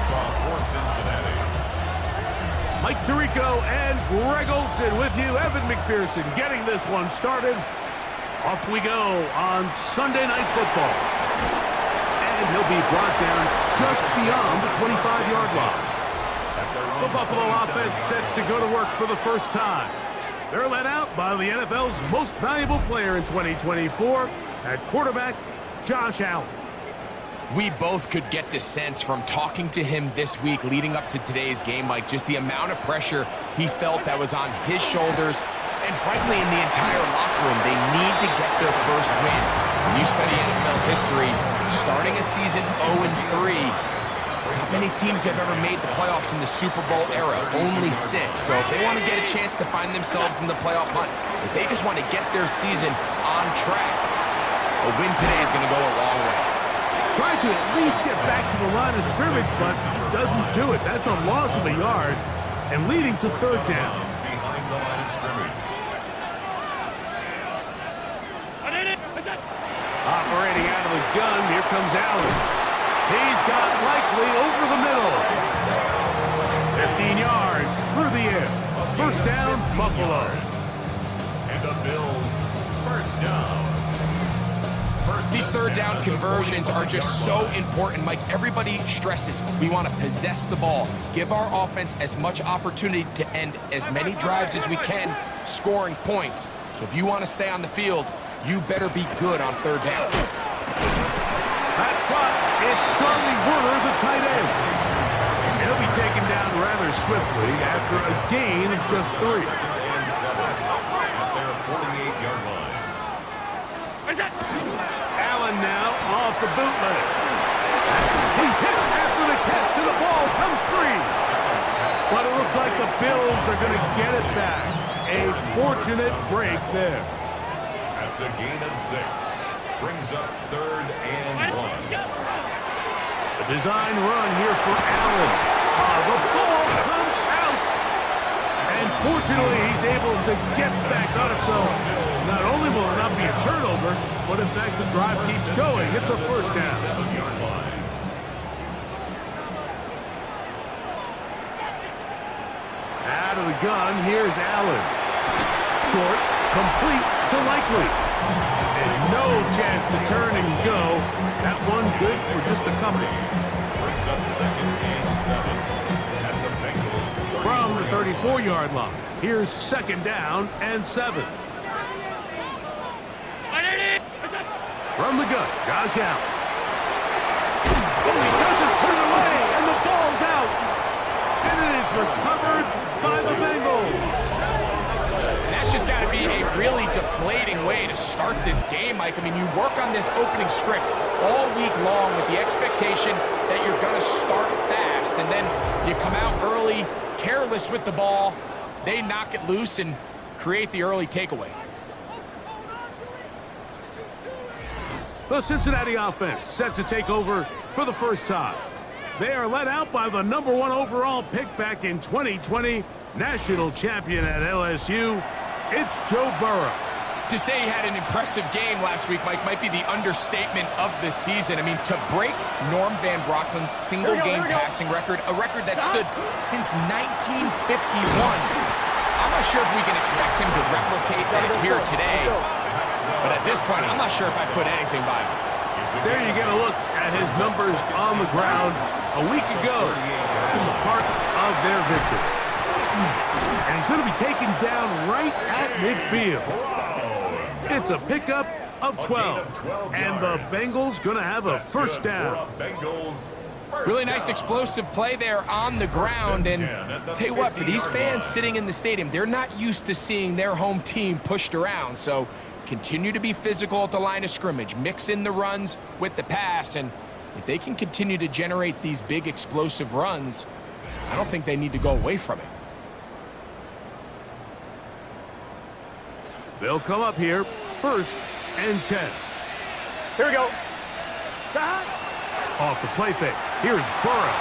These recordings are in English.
kickoff for Cincinnati. Mike Tirico and Greg Olson with you. Evan McPherson getting this one started. Off we go on Sunday Night Football. And he'll be brought down just beyond the 25-yard line. The Buffalo offense set to go to work for the first time. They're led out by the NFL's most valuable player in 2024 at quarterback, Josh Allen. We both could get the sense from talking to him this week leading up to today's game, like just the amount of pressure he felt that was on his shoulders, and frankly in the entire locker room. They need to get their first win. When you study NFL history, starting a season 0-3, how many teams have ever made the playoffs in the Super Bowl era? Only 6. So if they want to get a chance to find themselves in the playoff hunt, if they just want to get their season on track, a win today is going to go a long way. Trying to at least get back to the line of scrimmage, but doesn't do it. That's a loss of a yard and leading to third down. Behind the line of scrimmage. Operating out of the gun, here comes Allen. He's got Likely over the middle. 15 yards through the air. First down, Buffalo. And the Bills, first down. These third down conversions are just so important, Mike. Everybody stresses we want to possess the ball, give our offense as much opportunity to end as many drives as we can, scoring points. So if you want to stay on the field, you better be good on third down. That's caught. It's Charlie Werner, the tight end. He'll be taken down rather swiftly after a gain of just 3. And 7 at their 48-yard line. Allen now off the bootleg. He's hit after the catch, and the ball comes free. But it looks like the Bills are going to get it back. A fortunate break there. That's a gain of 6. Brings up third and 1. The design run here for Allen. The ball comes out. And fortunately, he's able to get back on its own. Not only will it not be a turnover, but in fact the drive keeps going. It's a first down. 7-yard line. Out of the gun, here's Allen. Short, complete to Likely. And no chance to turn and go. That one good for just a couple. Brings up second and 7 at the Bengals. From the 34-yard line, here's second down and 7. From the gun, Josh Allen. Oh, he doesn't put it away, and the ball's out. And it is recovered by the Bengals. And that's just got to be a really deflating way to start this game, Mike. I mean, you work on this opening script all week long with the expectation that you're going to start fast, and then you come out early, careless with the ball. They knock it loose and create the early takeaway. The Cincinnati offense set to take over for the first time. They are led out by the #1 overall pick back in 2020, national champion at LSU. It's Joe Burrow. To say he had an impressive game last week, Mike, might be the understatement of the season. I mean, to break Norm Van Brocklin's single-game passing record, a record that stood since 1951. I'm not sure if we can expect him to replicate that here today. But at this point, I'm not sure if I'd put anything by him. There you get a look at his numbers on the ground a week ago. That was a part of their victory. And he's going to be taken down right at midfield. It's a pickup of 12. And the Bengals going to have a first down. Really nice explosive play there on the ground. And tell you what, for these fans sitting in the stadium, they're not used to seeing their home team pushed around. So continue to be physical at the line of scrimmage. Mix in the runs with the pass. And if they can continue to generate these big explosive runs, I don't think they need to go away from it. They'll come up here, first and 10. Here we go. Off the play fake. Here's Burrow.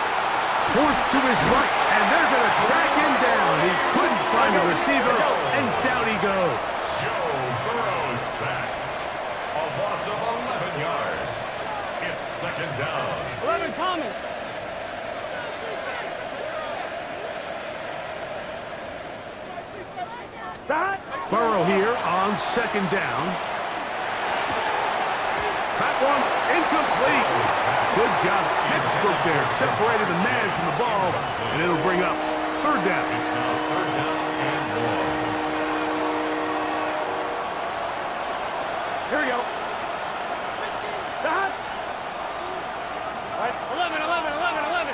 Forced to his right, and they're going to track him down. He couldn't find a receiver, and down he goes. Joe Burrow sacked. A loss of 11 yards. It's second down. 11 coming. Burrow here on second down. That one incomplete. Good job, textbook there. Separated the man from the ball, and it'll bring up third down. It's now third down and 1. Here we go. Stop. All right, 11, 11, 11, 11.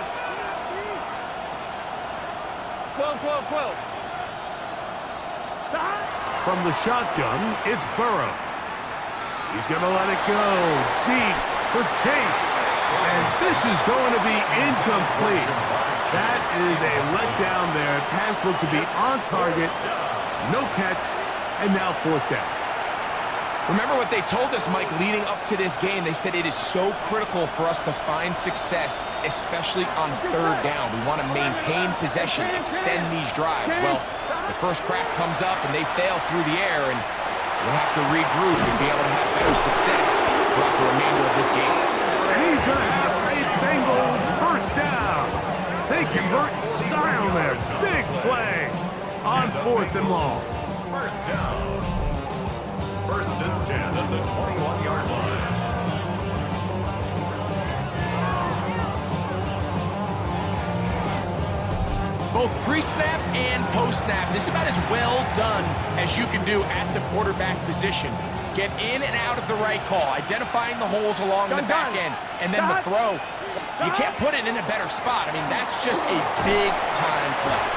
12, 12, 12. Stop. From the shotgun, it's Burrow. He's going to let it go deep for Chase. And this is going to be incomplete. That is a letdown there. Pass looked to be on target. No catch. And now fourth down. Remember what they told us, Mike, leading up to this game. They said it is so critical for us to find success, especially on third down. We want to maintain possession, extend these drives. Well, the first crack comes up and they fail through the air, and we'll have to regroup and be able to have better success throughout the remainder of this game. And he's going to have a Bengals first down. They convert in style there. Big play on fourth and long. First down. First and 10 at the 21-yard line. Both pre-snap and post-snap, this is about as well done as you can do at the quarterback position. Get in and out of the right call, identifying the holes along the back end, and then the throw. You can't put it in a better spot. I mean, that's just a big-time play.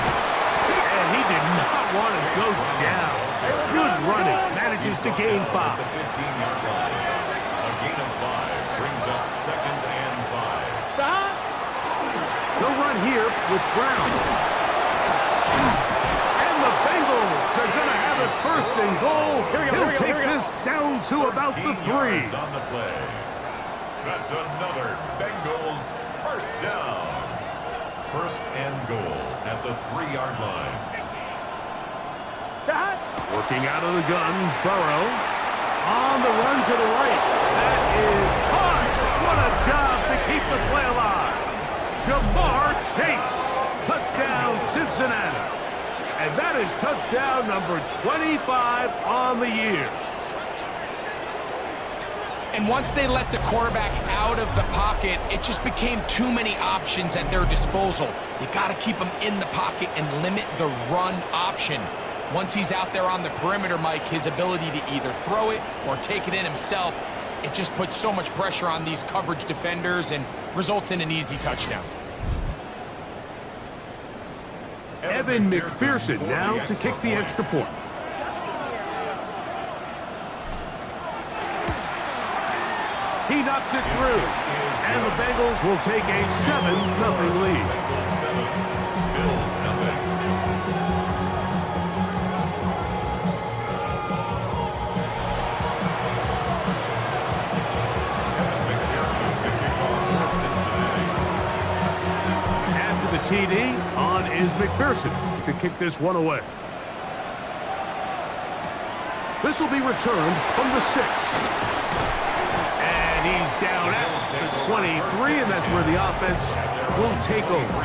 And he did not want to go down. Good running. Manages to gain 5. The 15-yard line. A gain of 5 brings up second and 5. Stop. No run here with Brown. And the Bengals are going to have it first and goal. He'll take this down to about the 3. On the play. That's another Bengals first down. First and goal at the 3-yard line. Stop. Working out of the gun, Burrow. On the run to the right. That is hard. What a job to keep the play alive. Jamar Chase. Touchdown, Cincinnati. And that is touchdown number 25 on the year. And once they let the quarterback out of the pocket, it just became too many options at their disposal. You got to keep him in the pocket and limit the run option. Once he's out there on the perimeter, Mike, his ability to either throw it or take it in himself, it just puts so much pressure on these coverage defenders and results in an easy touchdown. Evan McPherson now to kick the extra point. He knocks it through, and the Bengals will take a 7-0 lead. Bengals 7, Bills 0. After the TD, on is McPherson to kick this one away. This will be returned from the 6. And he's down at the 23, and that's where the offense will take over.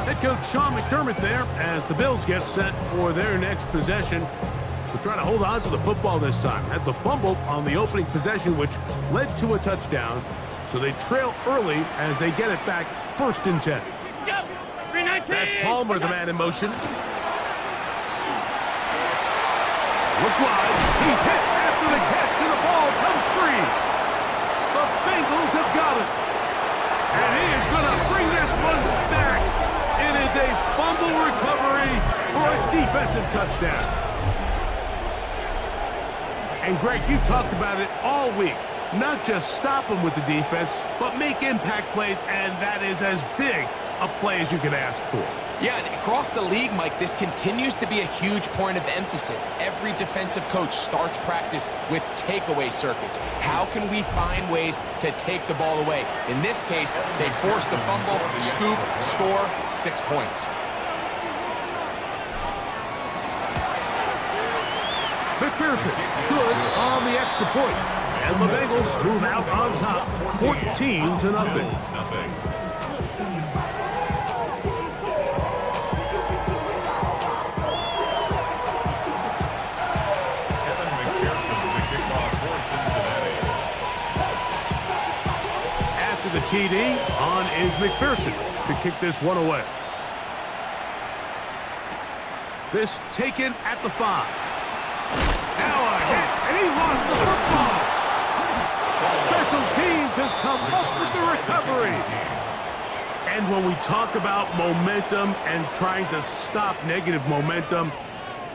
Head coach Sean McDermott there as the Bills get set for their next possession. We're trying to hold on to the football this time. Had the fumble on the opening possession, which led to a touchdown. So they trail early as they get it back first and 10. That's Palmer, the man in motion. Look wide. He's hit after the catch, and the ball comes free. The Bengals have got it. And he is going to bring this one back. It is a fumble recovery for a defensive touchdown. And Greg, you talked about it all week. Not just stop them with the defense, but make impact plays, and that is as big a play as you can ask for. Yeah, and across the league, Mike, this continues to be a huge point of emphasis. Every defensive coach starts practice with takeaway circuits. How can we find ways to take the ball away? In this case, they forced the fumble, scoop, score, 6 points. McPherson, good on the extra point. And the Bengals move out on top, 14-0. the TD. On is McPherson to kick this one away. This taken at the 5. Now a hit, and he lost the football. Special teams has come up with the recovery. And when we talk about momentum and trying to stop negative momentum,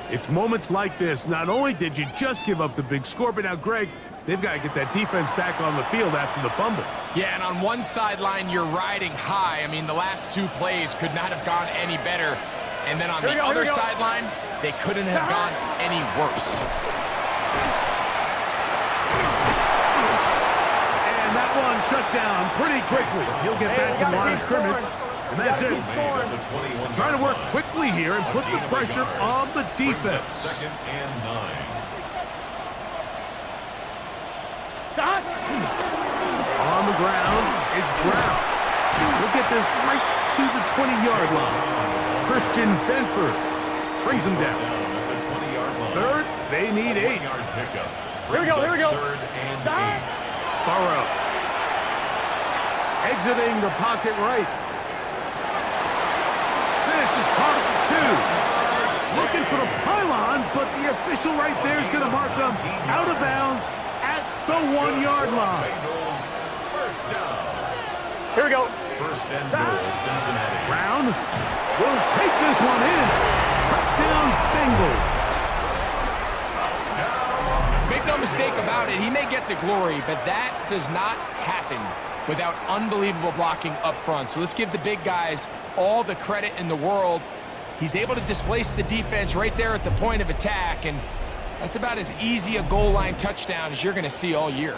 it's moments like this. Not only did you just give up the big score, but now, Greg, they've got to get that defense back on the field after the fumble. Yeah, and on one sideline, you're riding high. I mean, the last 2 plays could not have gone any better. And then on the other sideline, they couldn't have gone any worse. And that one shut down pretty quickly. He'll get back to the line of scrimmage, and that's it. Trying to work quickly here and put the pressure on the defense. 2nd and 9. On the ground, it's Brown. We'll get this right to the 20-yard line. Christian Benford brings him down. At the 20-yard line. Third, they need 8. Yard pickup. Here we go, here we go. 3rd and 8. Burrow. Exiting the pocket right. This is caught at the 2. Looking for the pylon, but the official right there is going to mark them out of bounds at the 1-yard line. Bengals, first down. Here we go. 1st and goal, Cincinnati. Brown will take this one in. Touchdown, Bengals. Make no mistake about it, he may get the glory, but that does not happen without unbelievable blocking up front. So let's give the big guys all the credit in the world. He's able to displace the defense right there at the point of attack, and that's about as easy a goal line touchdown as you're going to see all year.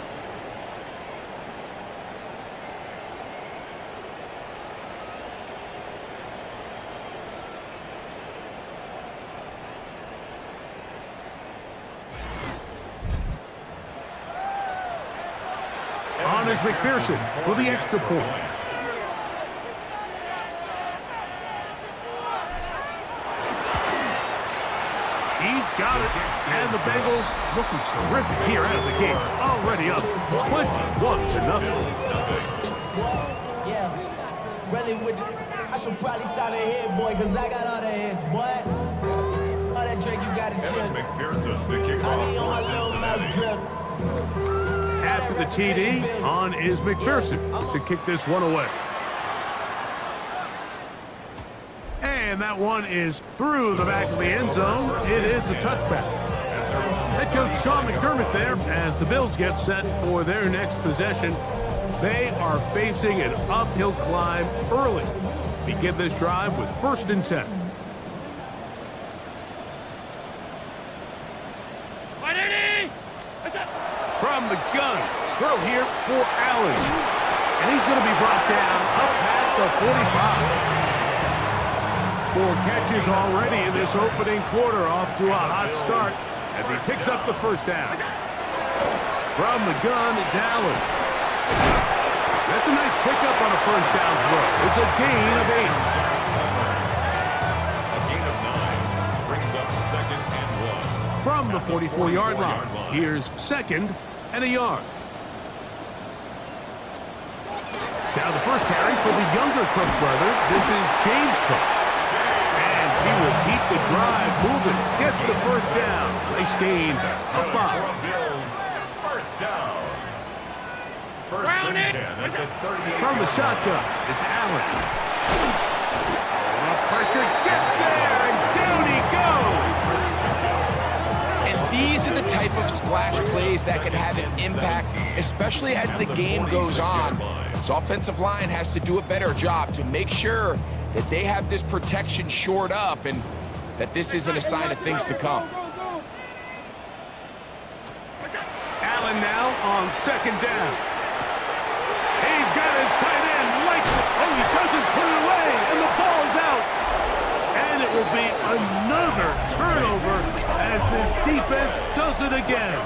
On is McPherson for the extra point. He's got it. And the Bengals looking terrific here as the game already up 21-0. Yeah, really I should probably sign a hit, boy, because I got all the hits, boy. All that drink you got to chill. McPherson, the I mean, kickoff on for my little mouse Cincinnati. drip. After the TD, on is McPherson to kick this one away. And that one is through the back of the end zone. It is a touchback. Head coach Sean McDermott there as the Bills get set for their next possession. They are facing an uphill climb early. Begin this drive with 1st and 10. From the gun, throw here for Allen. And he's going to be brought down up past the 45. 4 catches already in this opening quarter, off to a hot start as he picks up the 1st down. From the gun, it's Allen. That's a nice pickup on a 1st down throw. It's a gain of 8. A gain of 9 brings up 2nd and 1. From the 44-yard line, here's 2nd and a yard. Now the first carry for the younger Cook brother. This is James Cook. And he will keep the drive moving. Gets the 1st down. Nice gain of 5. Bills, 1st down. 1st and 10 at the 38. From the shotgun, it's Allen. The pressure gets there, and down he goes. And these are the type of splash plays that can have an impact, especially as the game goes on. This offensive line has to do a better job to make sure that they have this protection shored up and that this isn't a sign of things to come. Allen now on 2nd down. He's got his tight end like, oh, he doesn't put it away, and the ball's out. And it will be another turnover as this defense does it again.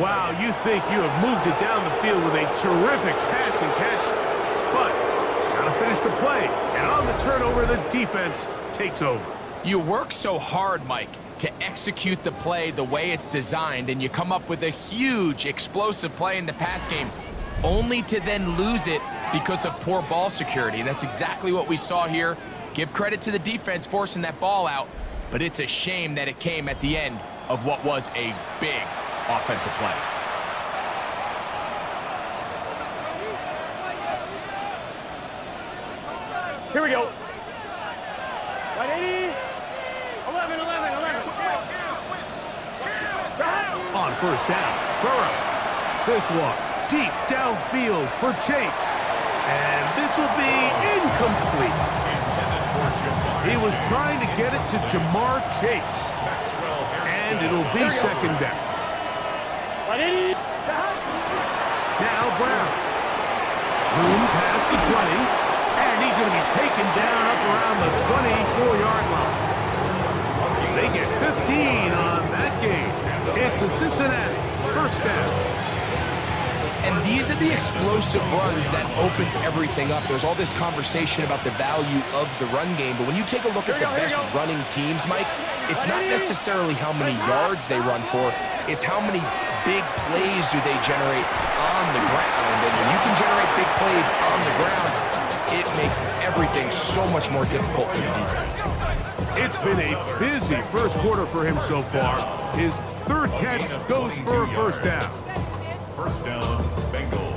Wow, you think you have moved it down the field with a terrific pass and catch, but got to finish the play. And on the turnover, the defense takes over. You work so hard, Mike, to execute the play the way it's designed, and you come up with a huge explosive play in the pass game. only to then lose it because of poor ball security. And that's exactly what we saw here. Give credit to the defense forcing that ball out, but it's a shame that it came at the end of what was a big offensive play. Here we go. 180. 11, 11, 11. On first down, Burrow. This one, deep downfield for Chase. And this will be incomplete. He was trying to get it to Jamar Chase. And it'll be second down. 180. Now Brown. Boom past the 20. And he's going to be taken down up around the 24-yard line. They get 15 on that game. It's a Cincinnati first down. And these are the explosive runs that open everything up. There's all this conversation about the value of the run game, but when you take a look at the best running teams, Mike, it's not necessarily how many yards they run for, it's how many big plays do they generate on the ground. And when you can generate big plays on the ground, it makes everything so much more difficult for the defense. It's been a busy first quarter for him so far. His third catch goes for a first down. First down, Bengals.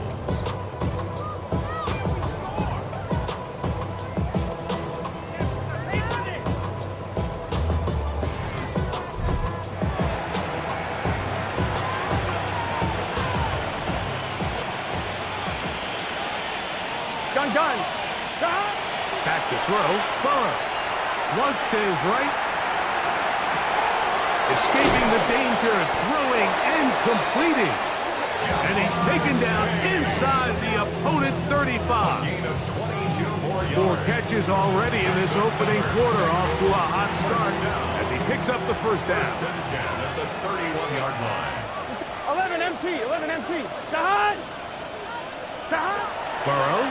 Gun. Back to throw. Burrow. Flush to his right. Escaping the danger, throwing and completing. And he's taken down inside the opponent's 35. Gain of 22 more yards. 4 catches already in this opening quarter, off to a hot start as he picks up the first down. First and 10 at the 31-yard line. 11 MT. 11 MT. Burrow.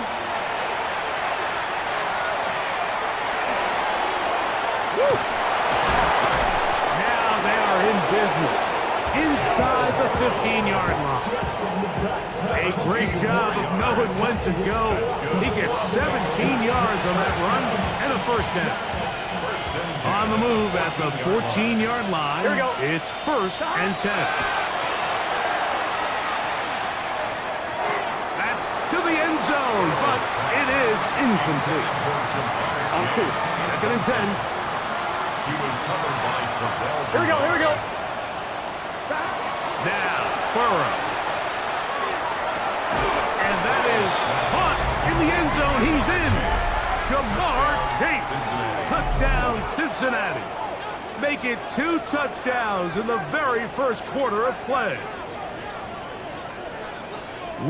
Now they are in business inside the 15-yard line. A great job of knowing when to go. He gets 17 yards on that run and a first down. On the move at the 14-yard line, Here we go. it's first and 10. That's to the end zone, but it is incomplete. On course, second and 10. He was covered by Terrell. Here we go. Now, Burrow. And that is caught in the end zone. He's in. Jamar Chase. Touchdown, Cincinnati. Make it 2 touchdowns in the very first quarter of play.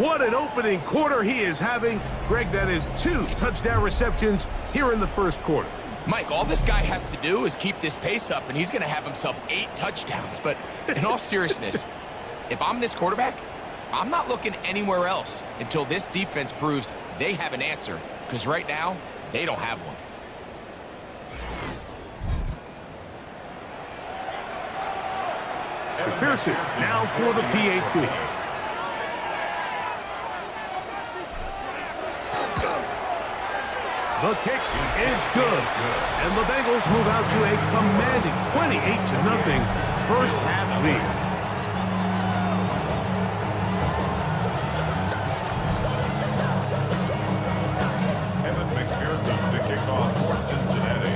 What an opening quarter he is having. Greg, that is 2 touchdown receptions here in the first quarter. Mike, all this guy has to do is keep this pace up, and he's going to have himself 8 touchdowns. But in all seriousness, if I'm this quarterback, I'm not looking anywhere else until this defense proves they have an answer, because right now, they don't have one. McPherson now for the PAT. The kick is good. And the Bengals move out to a commanding 28-0 first half lead. McPherson to kick off for Cincinnati.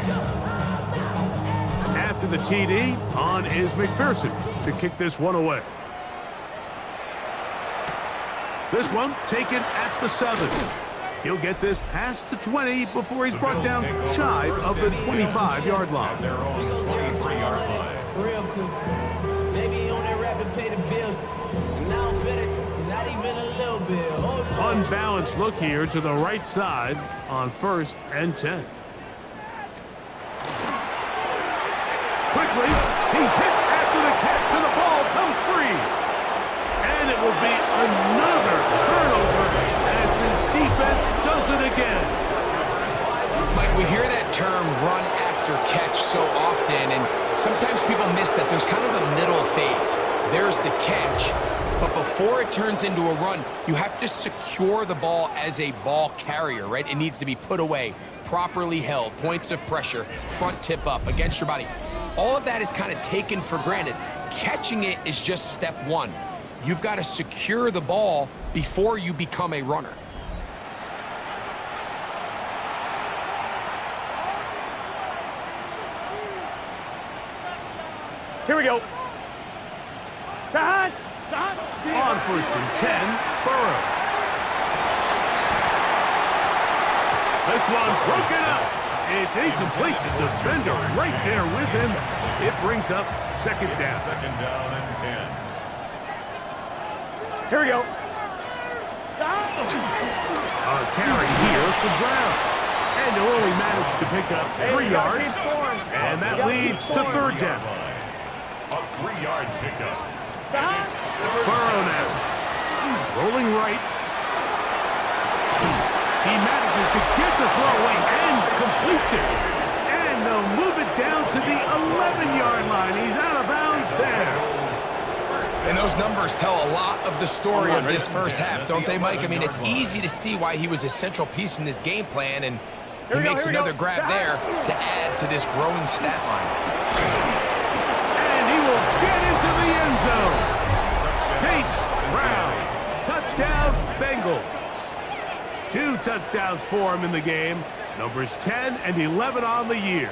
After the TD, on is McPherson to kick this one away. This one taken at the 7. He'll get this past the 20 before he's brought down shy of the 25-yard line. Their own 23-yard line. Real cool. Maybe on that rap to pay the bills. And now I'm better, not even a little bit. Unbalanced look here to the right side on first and 10. Quickly, he's hit after the catch and the ball comes free. And it will be another turnover as this defense does it again. Mike, we hear that term run after catch so often, and Sometimes people miss that there's kind of a middle phase. There's the catch, but before it turns into a run, you have to secure the ball as a ball carrier, right? It needs to be put away, properly held, points of pressure, front tip up against your body. All of that is kind of taken for granted. Catching it is just step one. You've got to secure the ball before you become a runner. Here we go. On first and 10, Burrow. This one broken up. It's incomplete. The defender right there with him. It brings up second down. Second down and 10. Here we go. A carry here for Brown. And they'll only manage to pick up 3 yards. And that leads to third down. A 3-yard pickup. Burrow now. Rolling right. He manages to get the throw away and completes it. And they'll move it down to the 11-yard line. He's out of bounds there. And those numbers tell a lot of the story of this first half, don't they, Mike? I mean, it's easy to see why he was a central piece in this game plan, and he makes another grab there to add to this growing stat line. And he will get into the end zone. Chase Brown. Touchdown, Bengals. 2 touchdowns for him in the game. Numbers 10 and 11 on the year.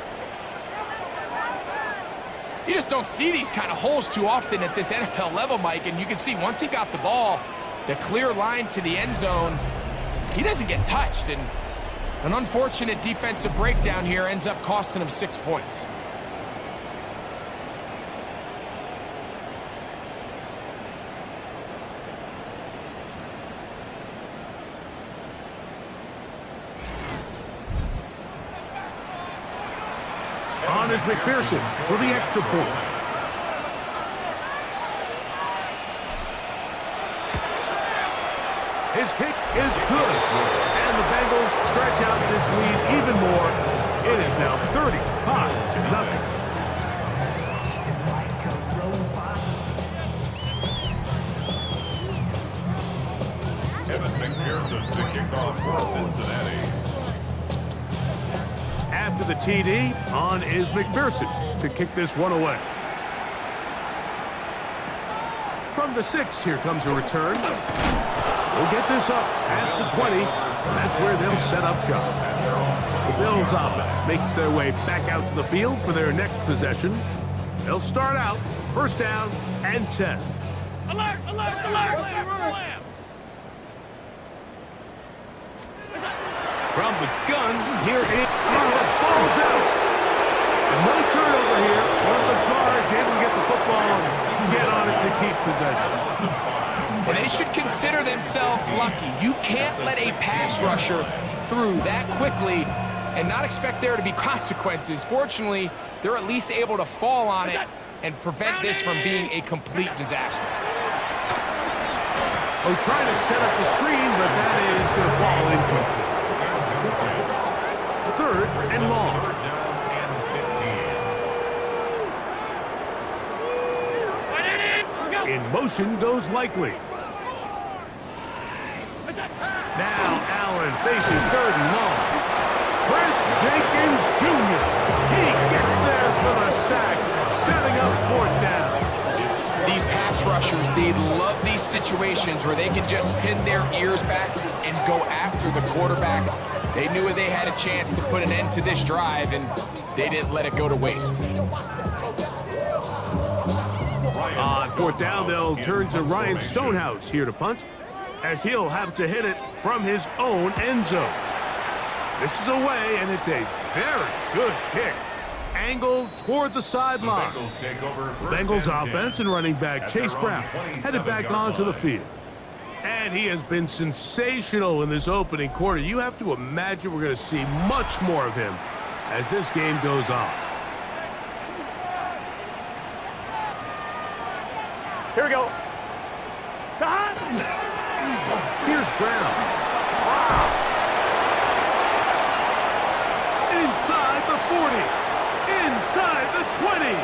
You just don't see these kind of holes too often at this NFL level, Mike, and you can see once he got the ball, the clear line to the end zone, he doesn't get touched, and an unfortunate defensive breakdown here ends up costing him 6 points. On is McPherson for the extra point. His kick is good. And the Bengals stretch out this lead even more. It is now 35-0. Evan McPherson to kick off for Cincinnati. After the TD, on is McPherson to kick this one away. From the 6, here comes a return. They'll get this up past the 20. That's where they'll set up shop. The Bills offense makes their way back out to the field for their next possession. They'll start out first down and 10. Alert! Alert! Alert! From the gun, here it falls out. And no turnover here. One of the guards able to get the football, get on it to keep possession. And they should consider themselves lucky. You can't let a pass rusher through that quickly and not expect there to be consequences. Fortunately, they're at least able to fall on it and prevent this from being a complete disaster. Oh, trying to set up the screen, but that is going to fall incomplete. Third and long. Third down and 15. In motion goes Likely. Now Allen faces third and long. Chris Jenkins Jr. He gets there for the sack, setting up fourth down. These pass rushers, they love these situations where they can just pin their ears back and go after the quarterback. They knew they had a chance to put an end to this drive, and they didn't let it go to waste. On fourth down, they'll turn to Ryan Stonehouse here to punt, as he'll have to hit it from his own end zone. This is away, and it's a very good kick. Angled toward the sideline. The Bengals take over The Bengals offense and running back Chase Brown headed back onto the field. And he has been sensational in this opening quarter. You have to imagine we're going to see much more of him as this game goes on. Here we go. Here's Brown. Inside the 40. Inside the 20.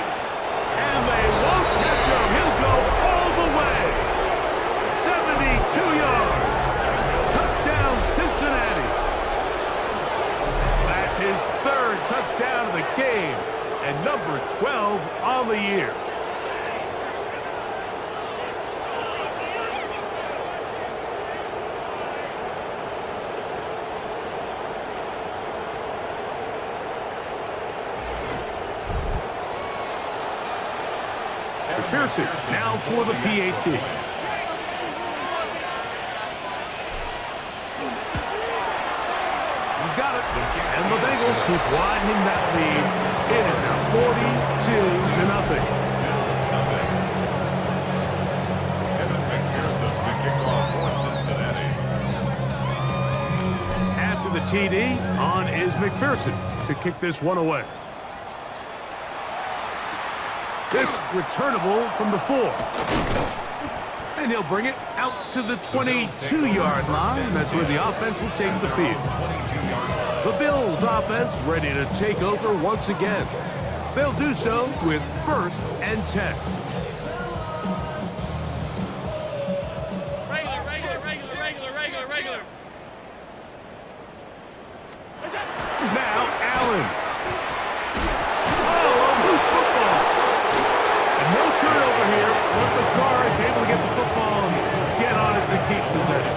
on the year. McPherson now for the PAT. He's got it. And the Bengals keep widening that lead. It is now 42-0. Evan McPherson kicking off for Cincinnati. After the TD, on is McPherson to kick this one away. This returnable from the 4. And he'll bring it out to the 22-yard line. That's where the offense will take the field. The Bills offense ready to take over once again. They'll do so with 1st and 10. Regular. Now Allen. Oh, a loose football. And no turnover here, but the guard's able to get the football and get on it to keep possession.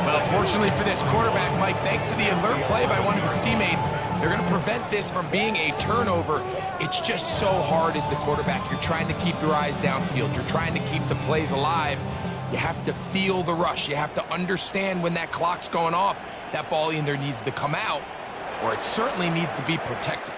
Well, fortunately for this quarterback, Mike, thanks to the alert play by one of his teammates, they're going to prevent this from being a turnover. It's just so hard as the quarterback. You're trying to keep your eyes downfield. You're trying to keep the plays alive. You have to feel the rush. You have to understand when that clock's going off. That ball either needs to come out or it certainly needs to be protected.